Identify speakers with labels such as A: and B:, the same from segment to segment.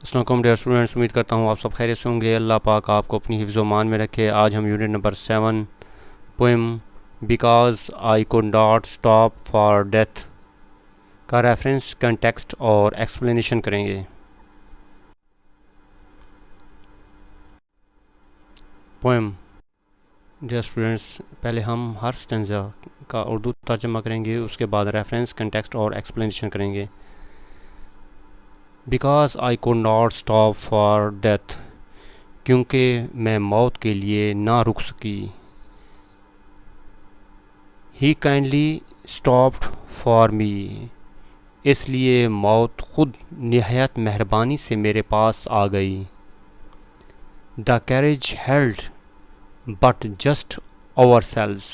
A: السلام علیکم dear students, امید کرتا ہوں آپ سب خیریت سے ہوں گے۔ اللہ پاک آپ کو اپنی حفظ و امان میں رکھے۔ آج ہم unit number 7 poem because I could not stop for death کا ریفرنس، کنٹیکسٹ اور ایکسپلینیشن کریں گے۔ پوئم ڈیئر اسٹوڈنٹس، پہلے ہم ہر سٹینزا کا اردو ترجمہ کریں گے، اس کے بعد ریفرنس، کنٹیکسٹ اور ایکسپلینیشن کریں گے۔ Because I could not stop for death, کیونکہ میں موت کے لیے نہ رک سکی۔ ہی کائنڈلی اسٹاپڈ فار می، اس لیے موت خود نہایت مہربانی سے میرے پاس آ گئی۔ The carriage held but just ourselves,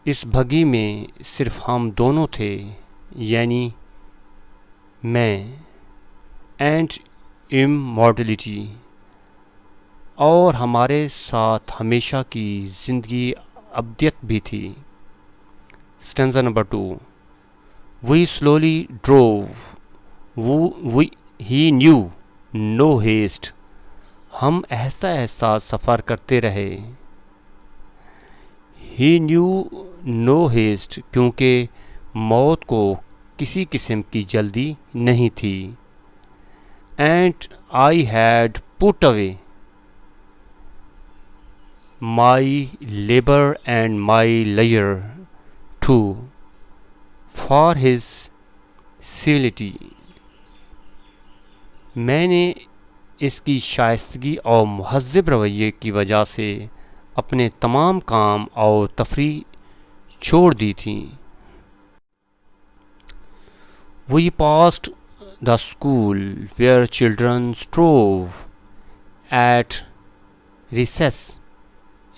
A: اس بھگی میں صرف ہم دونوں تھے، یعنی میں اینڈ امورٹلٹی، اور ہمارے ساتھ ہمیشہ کی زندگی ابدیت بھی تھی۔ اسٹینزا نمبر 2، وی سلولی ڈروو ہی نیو نو ہیسٹ، ہم آہستہ آہستہ سفر کرتے رہے۔ ہی نیو نو ہیسٹ، کیونکہ موت کو کسی قسم کی جلدی نہیں تھی۔ And I had put away my labour and my لیئر ٹو فار ہز سیلٹی، میں نے اس کی شائستگی اور مہذب رویے کی وجہ سے اپنے تمام کام اور تفریح چھوڑ دی تھی۔ We passed the school where children strove at recess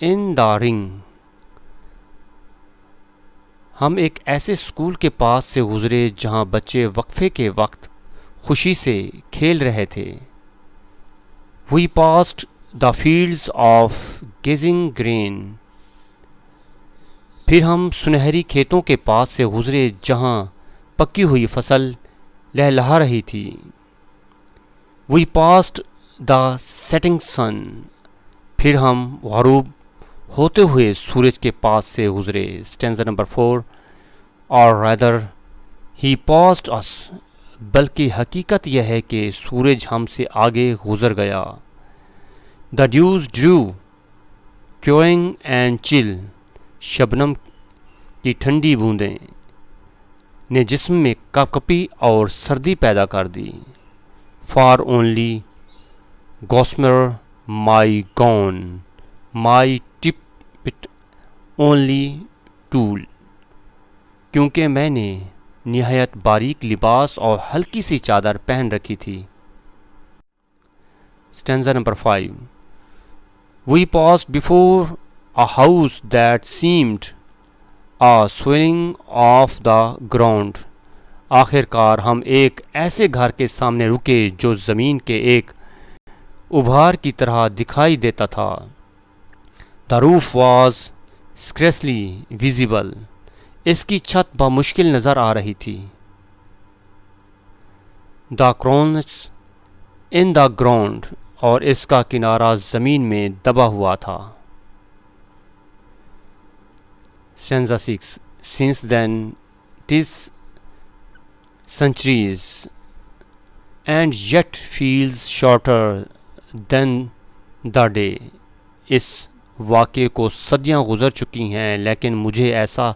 A: in the ring, ہم ایک ایسے اسکول کے پاس سے گزرے جہاں بچے وقفے کے وقت خوشی سے کھیل رہے تھے۔ We passed the fields of gazing grain, پھر ہم سنہری کھیتوں کے پاس سے گزرے جہاں پکی ہوئی فصل لہلہا رہی تھی۔ وی پاسڈ دا سیٹنگ سن، پھر ہم غروب ہوتے ہوئے سورج کے پاس سے گزرے۔ اسٹینزا نمبر 4، اور ریدر ہی پاسڈ اس، بلکہ حقیقت یہ ہے کہ سورج ہم سے آگے گزر گیا۔ دا ڈیوز ڈرو کوئنگ اینڈ چل، شبنم کی ٹھنڈی بوندیں نے جسم میں کپکپی اور سردی پیدا کر دی۔ For only gossamer my gown my tippet only tulle, کیونکہ میں نے نہایت باریک لباس اور ہلکی سی چادر پہن رکھی تھی۔ Stanza number 5، we passed before a house that seemed a swelling of the ground، آخر کار ہم ایک ایسے گھر کے سامنے رکے جو زمین کے ایک ابھار کی طرح دکھائی دیتا تھا۔ The roof was scarcely visible، اس کی چھت بمشکل نظر آ رہی تھی۔ The cracks in the ground، اور اس کا کنارہ زمین میں دبا ہوا تھا۔ Stanza 6، since then 'tis centuries and yet feels shorter than the day، اس واقعے کو صدیاں گزر چکی ہیں لیکن مجھے ایسا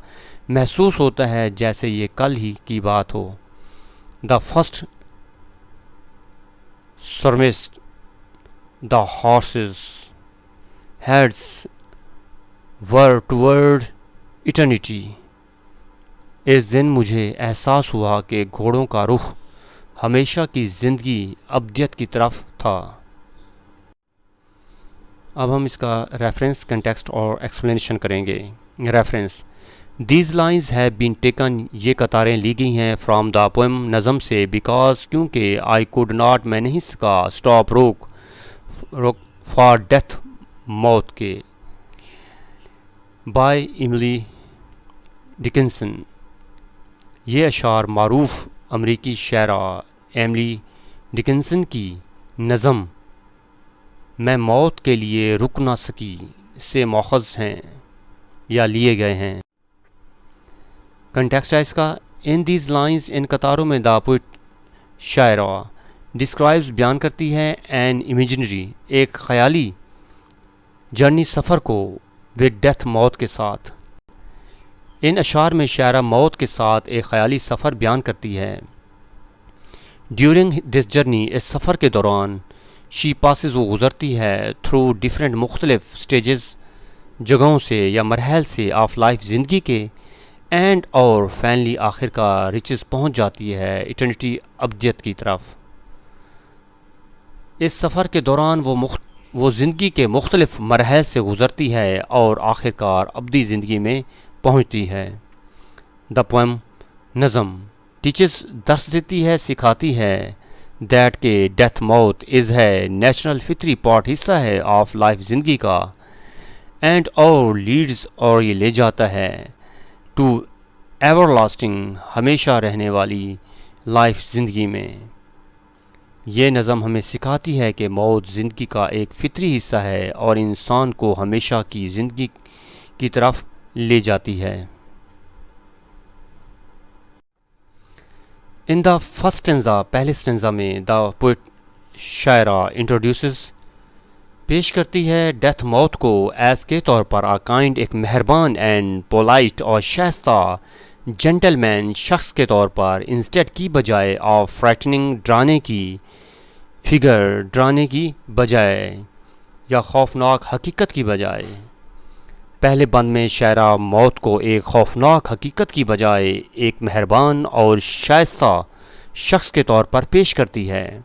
A: محسوس ہوتا ہے جیسے یہ کل ہی کی بات ہو۔ The first surmised the horses' heads were toward eternity، اس دن مجھے احساس ہوا کہ گھوڑوں کا رخ ہمیشہ کی زندگی ابدیت کی طرف تھا۔ اب ہم اس کا ریفرنس، کنٹیکسٹ اور ایکسپلینیشن کریں گے۔ Reference, these lines have been taken, یہ قطاریں لی گئی ہیں فرام دا پوئم، نظم سے، بیکاز کیونکہ، آئی کوڈ ناٹ میں نہیں سکا، اسٹاپ روک فار ڈیتھ موت کے، بائی ایملی ڈکنسن۔ یہ اشعار معروف امریکی شاعرہ ایملی ڈکنسن کی نظم میں موت کے لیے رک نہ سکی سے ماخذ ہیں یا لیے گئے ہیں۔ کنٹیکسٹ ہے اس کا، ان دیز لائنز، ان قطاروں میں دا پوئٹ شاعرہ ڈسکرائبز بیان کرتی ہے این امیجنری، ایک خیالی جرنی سفر کو، ود ڈیتھ موت کے ساتھ۔ ان اشعار میں شاعرہ موت کے ساتھ ایک خیالی سفر بیان کرتی ہے۔ ڈیورنگ دس جرنی، اس سفر کے دوران، شی پاسز، وہ گزرتی ہے، تھرو ڈفرینٹ، مختلف اسٹیجز، جگہوں سے یا مراحل سے، آف لائف، زندگی کے، اینڈ اور فائنلی آخر کا ریچز پہنچ جاتی ہے ایٹرنیٹی، ابدیت کی طرف۔ اس سفر کے دوران وہ زندگی کے مختلف مراحل سے گزرتی ہے اور آخر کار ابدی زندگی میں پہنچتی ہے۔ دا پوئم، نظم، ٹیچز، درس دیتی ہے، سکھاتی ہے، دیٹ کہ ڈیتھ، موت، از ہے نیچرل، فطری پارٹ، حصہ ہے آف لائف، زندگی کا، اینڈ اور لیڈز، اور یہ لے جاتا ہے، ٹو ایور لاسٹنگ، ہمیشہ رہنے والی لائف، زندگی میں۔ یہ نظم ہمیں سکھاتی ہے کہ موت زندگی کا ایک فطری حصہ ہے اور انسان کو ہمیشہ کی زندگی کی طرف لے جاتی ہے۔ ان دا فرسٹ اسٹینزا، پہلے اسٹینزا میں، دا پوئٹ شاعرہ انٹروڈیوسز، پیش کرتی ہے ڈیتھ، موت کو، ایز کے طور پر، کائنڈ، ایک مہربان اینڈ پولائٹ اور شائستہ جینٹل مین شخص کے طور پر، انسٹیڈ کی بجائے، آف فرائٹننگ، ڈرانے کی، فگر، ڈرانے کی بجائے یا خوفناک حقیقت کی بجائے۔ پہلے بند میں شاعرہ موت کو ایک خوفناک حقیقت کی بجائے ایک مہربان اور شائستہ شخص کے طور پر پیش کرتی ہے۔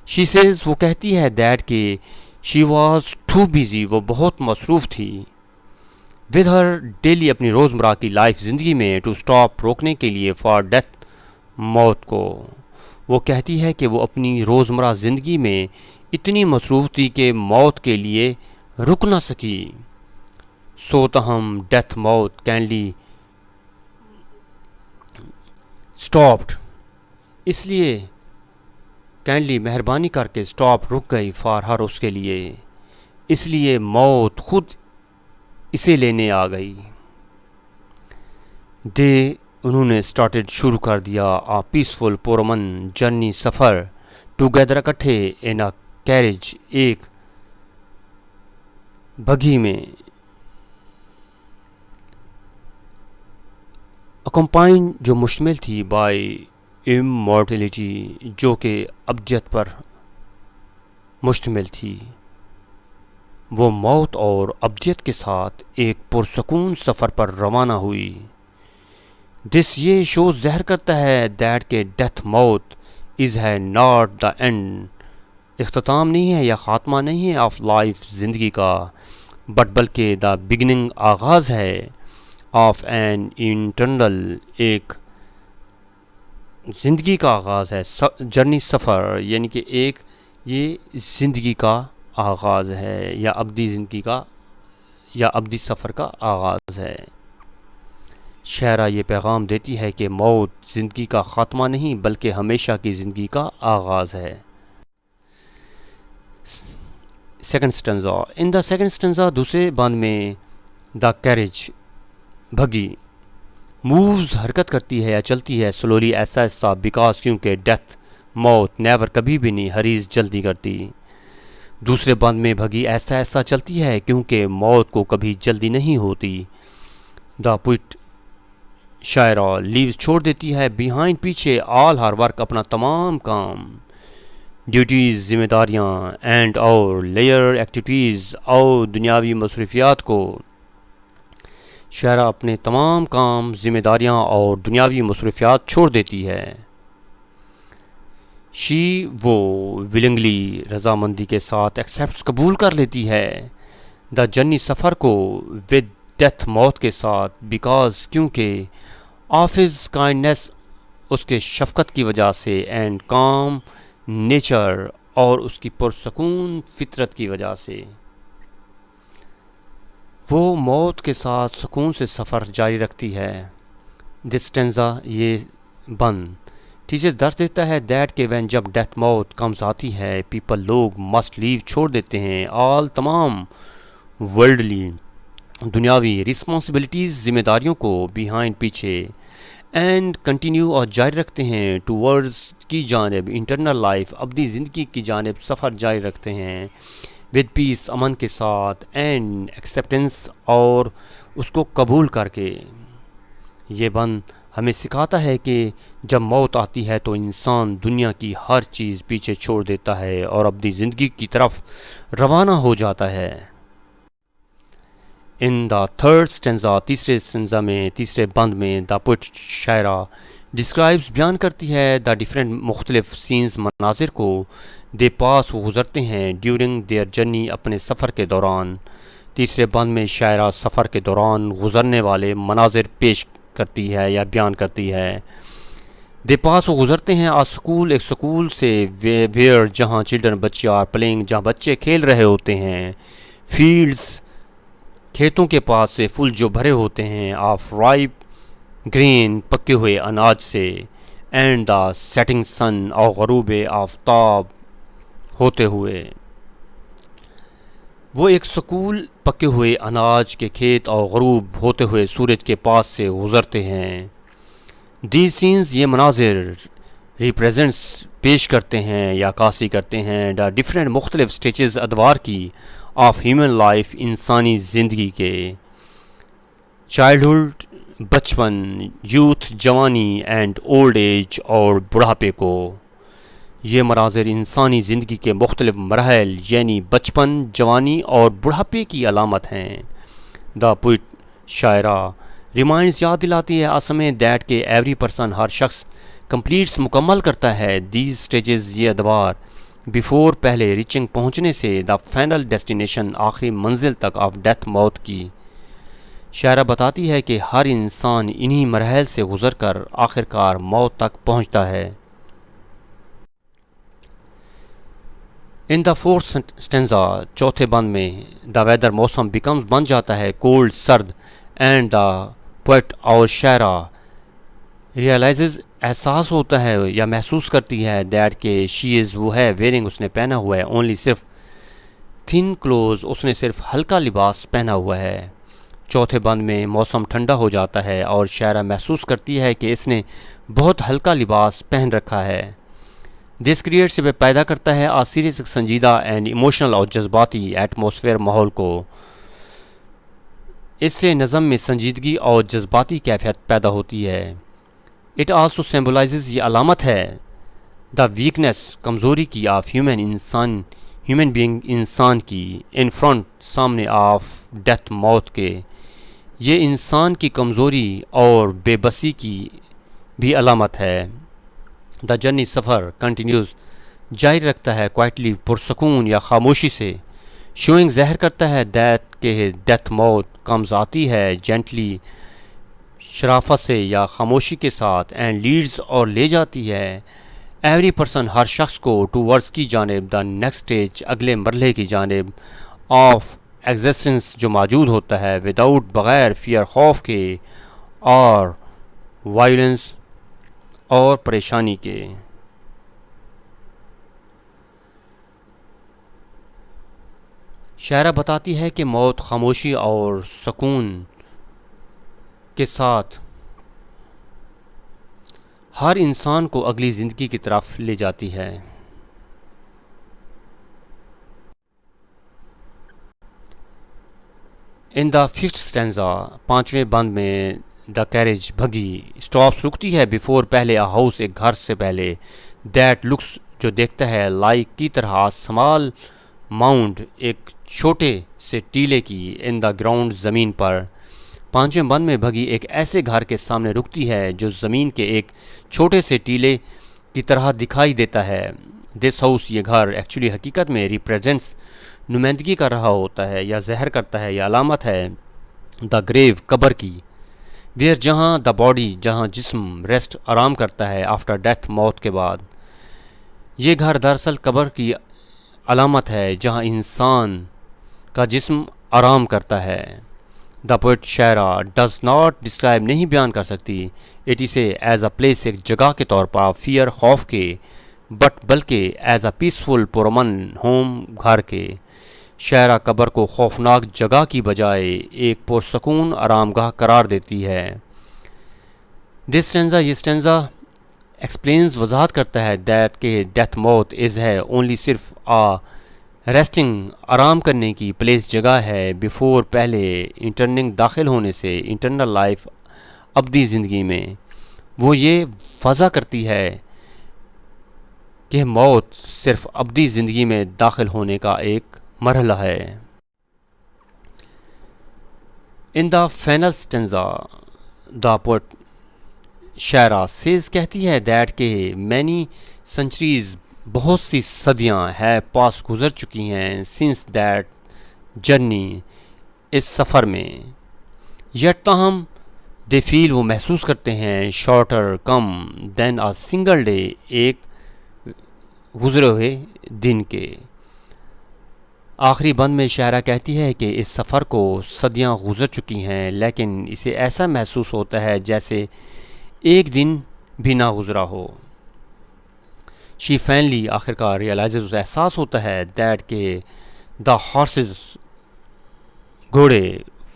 A: شی سیز، وہ کہتی ہے، دیٹ کہ شی واز ٹو بیزی، وہ بہت مصروف تھی، ود ہر ڈیلی، اپنی روزمرہ کی لائف، زندگی میں، ٹو اسٹاپ، روکنے کے لیے، فار ڈیتھ، موت کو۔ وہ کہتی ہے کہ وہ اپنی روزمرہ زندگی میں اتنی مصروف تھی کہ موت کے لیے رک نہ سکی۔ سو تاہم ڈیتھ، موت، کینڈلی اسٹاپڈ، اس لیے کائنڈلی، مہربانی کر کے، اسٹاپ، رک گئی، فار ہر، اس کے لیے، اس لیے موت خود اسے لینے آ گئی۔ دے، انہوں نے، اسٹارٹڈ، شروع کر دیا، پیسفل، پرامن جرنی، سفر، ٹوگیدر، اکٹھے، ان کیریج، ایک بگھی میں، اکمپائن، جو مشتمل تھی، بائی امورٹیلٹی، جو کہ ابدیت پر مشتمل تھی۔ وہ موت اور ابدیت کے ساتھ ایک پرسکون سفر پر روانہ ہوئی۔ دس، یہ شوز ظاہر کرتا ہے، دیٹ کہ ڈیتھ، موت، از ہے ناٹ دا اینڈ، اختتام نہیں ہے یا خاتمہ نہیں ہے، آف لائف، زندگی کا، بٹ بلکہ دا بگننگ، آغاز ہے، آف این انٹرنل، ایک زندگی کا آغاز ہے، جرنی، سفر، یعنی کہ ایک یہ زندگی کا آغاز ہے یا ابدی زندگی کا یا ابدی سفر کا آغاز ہے۔ شاعرہ یہ پیغام دیتی ہے کہ موت زندگی کا خاتمہ نہیں بلکہ ہمیشہ کی زندگی کا آغاز ہے۔ Second stanza, in the second stanza, دوسرے بند میں، دا کیریج، بھگی، مووز، حرکت کرتی ہے یا چلتی ہے، سلولی، ایسا ایسا، بیکاز، کیونکہ، ڈیتھ، موت، نیور، کبھی بھی نہیں، ہریز، جلدی کرتی۔ دوسرے بند میں بھگی ایسا ایسا چلتی ہے کیونکہ موت کو کبھی جلدی نہیں ہوتی۔ دا پوئٹ شاعرہ لیوز، چھوڑ دیتی ہے، بیہائنڈ، پیچھے، آل ہر ورک، اپنا تمام کام، ڈیوٹیز، ذمہ داریاں، اینڈ اور لیئر ایکٹیویٹیز، اور دنیاوی مصروفیات کو۔ شاعرہ اپنے تمام کام، ذمہ داریاں اور دنیاوی مصروفیات چھوڑ دیتی ہے۔ شی، وہ، ولنگلی، رضامندی کے ساتھ، ایکسیپٹس، قبول کر لیتی ہے، دا جرنی، سفر کو، ود ڈیتھ، موت کے ساتھ، بیکاز، کیونکہ، آف ہز کائنڈنیس، اس کے شفقت کی وجہ سے، اینڈ کام نیچر، اور اس کی پرسکون فطرت کی وجہ سے۔ وہ موت کے ساتھ سکون سے سفر جاری رکھتی ہے۔ دس اسٹینزا، یہ بند، ٹیچر درس دیتا ہے دیٹ کہ وین جب ڈیتھ موت کمز آتی ہے پیپل لوگ مسٹ لیو چھوڑ دیتے ہیں آل تمام ورلڈلی دنیاوی رسپانسبلٹیز ذمہ داریوں کو بیہائنڈ پیچھے اینڈ کنٹینیو اور جاری رکھتے ہیں ٹورڈز کی جانب انٹرنل لائف اپنی زندگی کی جانب سفر جاری رکھتے ہیں ود پیس امن کے ساتھ اینڈ ایکسیپٹنس اور اس کو قبول کر کے. یہ بند ہمیں سکھاتا ہے کہ جب موت آتی ہے تو انسان دنیا کی ہر چیز پیچھے چھوڑ دیتا ہے اور اپنی زندگی کی طرف روانہ ہو جاتا ہے. ان دا تھرڈ اسٹینزا تیسرے بند میں دا پوئٹ شاعرہ ڈسکرائبس بیان کرتی ہے دا ڈفرینٹ مختلف سینز مناظر کو دے پاس وہ گزرتے ہیں ڈیورنگ دیئر جرنی اپنے سفر کے دوران. تیسرے بند میں شاعرہ سفر کے دوران گزرنے والے مناظر پیش کرتی ہے یا بیان کرتی ہے. دے پاس وہ گزرتے ہیں آ سکول ایک سکول سے ویئر جہاں چلڈرن بچے آر پلینگ جہاں بچے کھیل رہے ہوتے ہیں. فیلڈز کھیتوں کے پاس سے پھول جو بھرے ہوتے ہیں آف رائپ گرین پکے ہوئے اناج سے اینڈ دا سیٹنگ سن اور غروب آفتاب ہوتے ہوئے. وہ ایک سکول پکے ہوئے اناج کے کھیت اور غروب ہوتے ہوئے سورج کے پاس سے گزرتے ہیں. دیز سینز یہ مناظر ریپریزنٹس پیش کرتے ہیں یا عکاسی کرتے ہیں دا ڈفرینٹ مختلف سٹیجز ادوار کی آف ہیومن لائف انسانی زندگی کے. چائلڈہڈ بچپن یوتھ جوانی اینڈ اولڈ ایج اور بڑھاپے کو. یہ مناظر انسانی زندگی کے مختلف مراحل یعنی بچپن جوانی اور بڑھاپے کی علامت ہیں. دا پوئٹ شاعرہ ریمائنڈز یاد دلاتی ہے آسمیں دیٹ کہ ایوری پرسن ہر شخص کمپلیٹس مکمل کرتا ہے دیز سٹیجز یہ ادوار بیفور پہلے ریچنگ پہنچنے سے دا فائنل ڈیسٹینیشن آخری منزل تک آف ڈیتھ موت کی. شاعرہ بتاتی ہے کہ ہر انسان انہی مراحل سے گزر کر آخرکار موت تک پہنچتا ہے. ان دا فورتھ اسٹینزا چوتھے بند میں دا ویدر موسم بیکمز بن جاتا ہے کولڈ سرد اینڈ دا پوئٹ اور شاعرہ ریئلائزز احساس ہوتا ہے یا محسوس کرتی ہے دیٹ کہ شی از وہ ہے ویئرنگ اس نے پہنا ہوا ہے اونلی صرف تھن کلوز اس نے صرف ہلکا لباس پہنا ہوا ہے. چوتھے بند میں موسم ٹھنڈا ہو جاتا ہے اور شاعرہ محسوس کرتی ہے کہ اس نے بہت ہلکا لباس پہن رکھا ہے. دس کریٹ سے پیدا کرتا ہے سیریس سنجیدہ اینڈ ایموشنل اور جذباتی ایٹماسفیئر ماحول کو. اس سے نظم میں سنجیدگی اور جذباتی کیفیت پیدا ہوتی ہے. اٹ آلسو سمبلائزز یہ علامت ہے دا ویکنیس کمزوری کی آف ہیومن بینگ انسان کی ان فرنٹ سامنے آف ڈیتھ موت کے. یہ انسان کی کمزوری اور بے بسی کی بھی علامت ہے. دا جرنی سفر کنٹینیوز جاری رکھتا ہے کوائٹلی پرسکون یا خاموشی سے. شوئنگ ظاہر کرتا ہے دیٹ کہ ڈیتھ موت کمز آتی ہے جینٹلی شرافت سے یا خاموشی کے ساتھ اینڈ لیڈز اور لے جاتی ہے ایوری پرسن ہر شخص کو ٹو ورڈز کی جانب دا نیکسٹ اسٹیج اگلے مرحلے کی جانب آف ایگزسٹنس جو موجود ہوتا ہے وداؤٹ بغیر فیئر خوف کے اور وائلنس اور پریشانی کے. شاعرہ بتاتی ہے کہ موت خاموشی اور سکون کے ساتھ ہر انسان کو اگلی زندگی کی طرف لے جاتی ہے. ان دا ففتھ اسٹینزا پانچویں بند میں دا کیریج بھگی اسٹاپس رکتی ہے بیفور پہلے ہاؤس ایک گھر سے پہلے دیٹ لکس جو دیکھتا ہے لائک کی طرح سمال ماؤنڈ ایک چھوٹے سے ٹیلے کی ان دا گراؤنڈ زمین پر. پانچویں بند میں بھگی ایک ایسے گھر کے سامنے رکتی ہے جو زمین کے ایک چھوٹے سے ٹیلے کی طرح دکھائی دیتا ہے. دس ہاؤس یہ گھر ایکچولی حقیقت میں ریپریزنٹس نمائندگی کر رہا ہوتا ہے یا ظاہر کرتا ہے یا علامت ہے دا گریو قبر کی ویئر جہاں دا باڈی جہاں جسم ریسٹ آرام کرتا ہے آفٹر ڈیتھ موت کے بعد. یہ گھر دراصل قبر کی علامت ہے جہاں انسان کا جسم آرام کرتا ہے. دا پوئٹ شاعرہ ڈز ناٹ ڈسکرائب نہیں بیان کر سکتی اٹ اسے ایز اے پلیس ایک جگہ کے طور پر فیئر خوف کے بٹ بلکہ ایز اے پیسفل پرامن ہوم گھر کے. شاعرہ قبر کو خوفناک جگہ کی بجائے ایک پرسکون آرام گاہ قرار دیتی ہے. دس اسٹینزا یہ اسٹینزا ایکسپلینز وضاحت کرتا ہے دیٹ کہ ڈیتھ موت از ہے اونلی صرف ریسٹنگ آرام کرنے کی پلیس جگہ ہے بیفور پہلے انٹرننگ داخل ہونے سے انٹرنل لائف ابدی زندگی میں. وہ یہ واضح کرتی ہے کہ موت صرف ابدی زندگی میں داخل ہونے کا ایک مرحلہ ہے. In the final stanza the poet شاعرہ سیز کہتی ہے دیٹ کہ مینی سنچریز بہت سی صدیاں ہے پاس گزر چکی ہیں سنس دیٹ جرنی اس سفر میں. یٹ تاہم دے فیل وہ محسوس کرتے ہیں شارٹر کم دین آ سنگل ڈے ایک گزرے ہوئے دن کے. آخری بند میں شاعرہ کہتی ہے کہ اس سفر کو صدیاں گزر چکی ہیں لیکن اسے ایسا محسوس ہوتا ہے جیسے ایک دن بھی نہ گزرا ہو. شی فائنلی آخر کار ریئلائزز اسے احساس ہوتا ہے دیٹ کہ دا ہارسز گھوڑے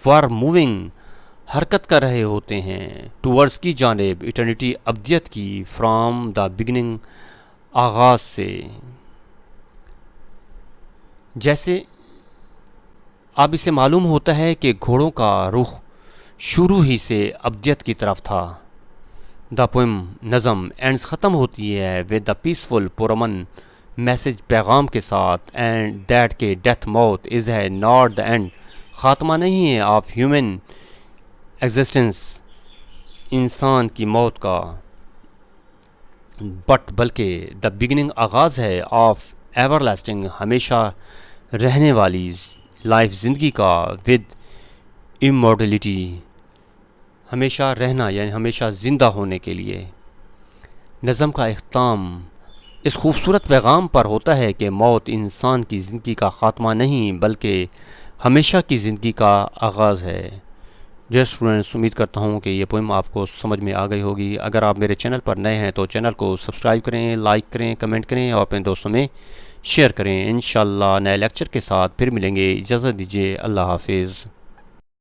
A: ور موونگ حرکت کر رہے ہوتے ہیں ٹورڈز کی جانب ایٹرنیٹی ابدیت کی فرام دا بگننگ آغاز سے. جیسے اب اسے معلوم ہوتا ہے کہ گھوڑوں کا رخ شروع ہی سے ابدیت کی طرف تھا. دا پوئم نظم اینڈز ختم ہوتی ہے ود دا پیسفل پرامن میسج پیغام کے ساتھ اینڈ دیٹ کہ ڈیتھ موت از ہے ناٹ دا اینڈ خاتمہ نہیں ہے آف ہیومن ایگزسٹنس انسان کی موت کا بٹ بلکہ دا بگننگ آغاز ہے آف ایور لاسٹنگ ہمیشہ رہنے والی لائف زندگی کا ود امورٹلٹی ہمیشہ رہنا یعنی ہمیشہ زندہ ہونے کے لیے. نظم کا اختتام اس خوبصورت پیغام پر ہوتا ہے کہ موت انسان کی زندگی کا خاتمہ نہیں بلکہ ہمیشہ کی زندگی کا آغاز ہے. جی اسٹوڈنٹس امید کرتا ہوں کہ یہ پوئم آپ کو سمجھ میں آ گئی ہوگی. اگر آپ میرے چینل پر نئے ہیں تو چینل کو سبسکرائب کریں لائک کریں کمنٹ کریں اور اپنے دوستوں میں شیئر کریں. انشاءاللہ نئے لیکچر کے ساتھ پھر ملیں گے. اجازت دیجیے. اللہ حافظ.